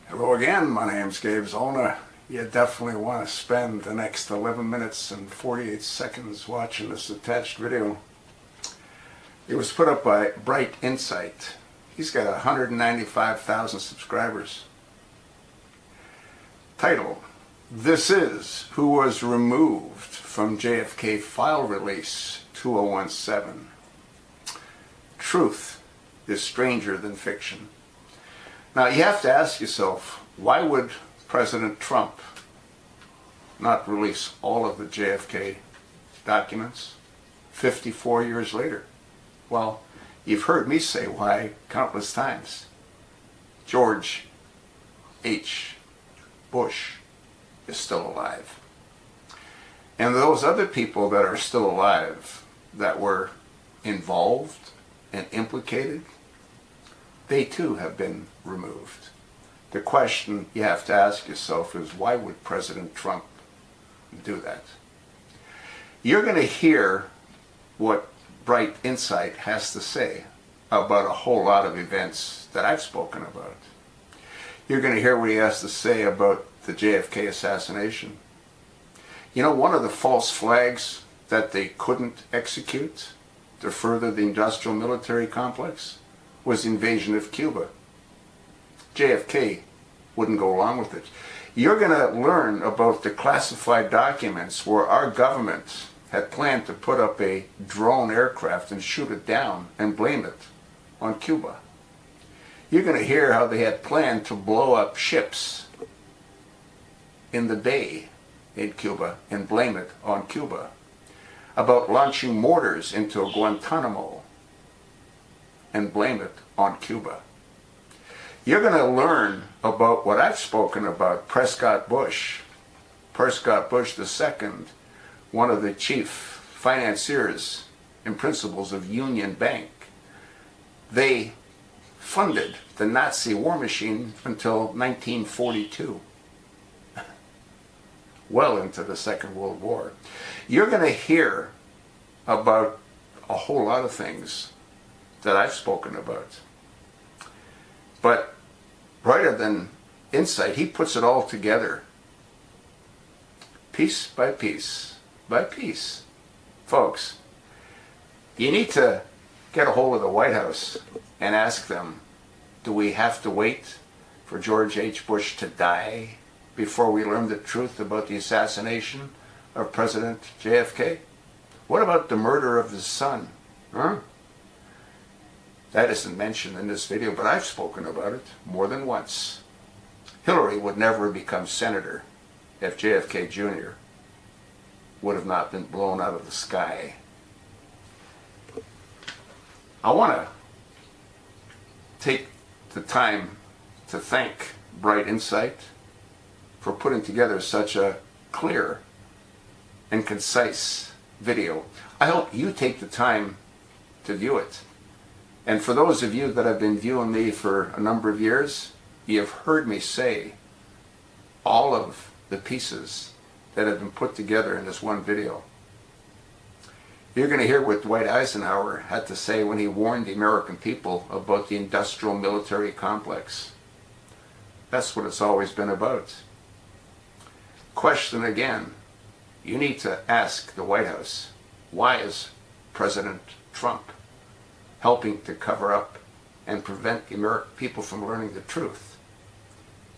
Hello again, my name's Gabe Zolna. You definitely want to spend the next 11 minutes and 48 seconds watching this attached video. It was put up by Bright Insight. He's got 195,000 subscribers. Title: This is who was removed from JFK file release 2017. Truth is stranger than fiction. Now you have to ask yourself, why would President Trump not release all of the JFK documents 54 years later? Well, you've heard me say why countless times. George H. Bush is still alive. And those other people that are still alive that were involved and implicated, they too have been removed. The question you have to ask yourself is, why would President Trump do that? You're going to hear what Bright Insight has to say about a whole lot of events that I've spoken about. You're going to hear what he has to say about the JFK assassination. You know, one of the false flags that they couldn't execute to further the industrial military complex was the invasion of Cuba. JFK wouldn't go along with it. You're going to learn about the classified documents where our government had planned to put up a drone aircraft and shoot it down and blame it on Cuba. You're going to hear how they had planned to blow up ships in the bay in Cuba and blame it on Cuba. About launching mortars into Guantanamo and blame it on Cuba. You're going to learn about what I've spoken about, Prescott Bush II, one of the chief financiers and principals of Union Bank. They funded the Nazi war machine until 1942, well into the Second World War. You're going to hear about a whole lot of things that I've spoken about. But rather than insight, he puts it all together, piece by piece by piece. Folks, you need to get a hold of the White House and ask them, do we have to wait for George H. Bush to die before we learn the truth about the assassination of President JFK? What about the murder of his son? Huh? That isn't mentioned in this video, but I've spoken about it more than once. Hillary would never become senator if JFK Jr. would have not been blown out of the sky. I want to take the time to thank Bright Insight for putting together such a clear and concise video. I hope you take the time to view it. And for those of you that have been viewing me for a number of years, you've heard me say all of the pieces that have been put together in this one video. You're going to hear what Dwight Eisenhower had to say when he warned the American people about the industrial military complex. That's what it's always been about. Question again, you need to ask the White House, why is President Trump helping to cover up and prevent the American people from learning the truth?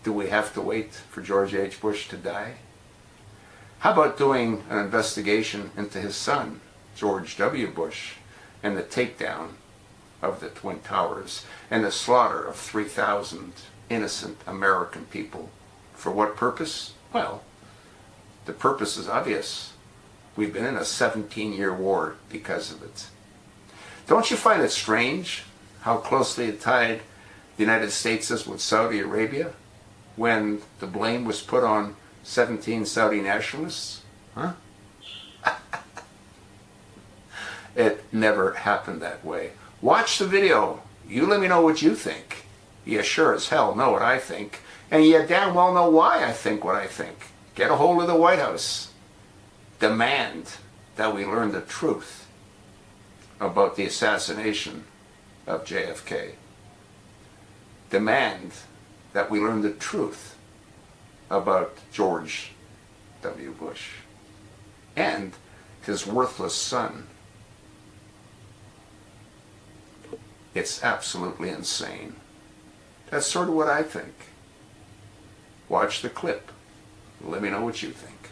Do we have to wait for George H. Bush to die? How about doing an investigation into his son, George W. Bush, and the takedown of the Twin Towers and the slaughter of 3,000 innocent American people? For what purpose? Well, the purpose is obvious. We've been in a 17-year war because of it. Don't you find it strange how closely tied the United States is with Saudi Arabia when the blame was put on 17 Saudi nationalists? Huh? It never happened that way. Watch the video. You let me know what you think. You sure as hell know what I think. And you damn well know why I think what I think. Get a hold of the White House. Demand that we learn the truth about the assassination of JFK. Demand that we learn the truth about George W. Bush and his worthless son. It's absolutely insane. That's sort of what I think. Watch the clip. Let me know what you think.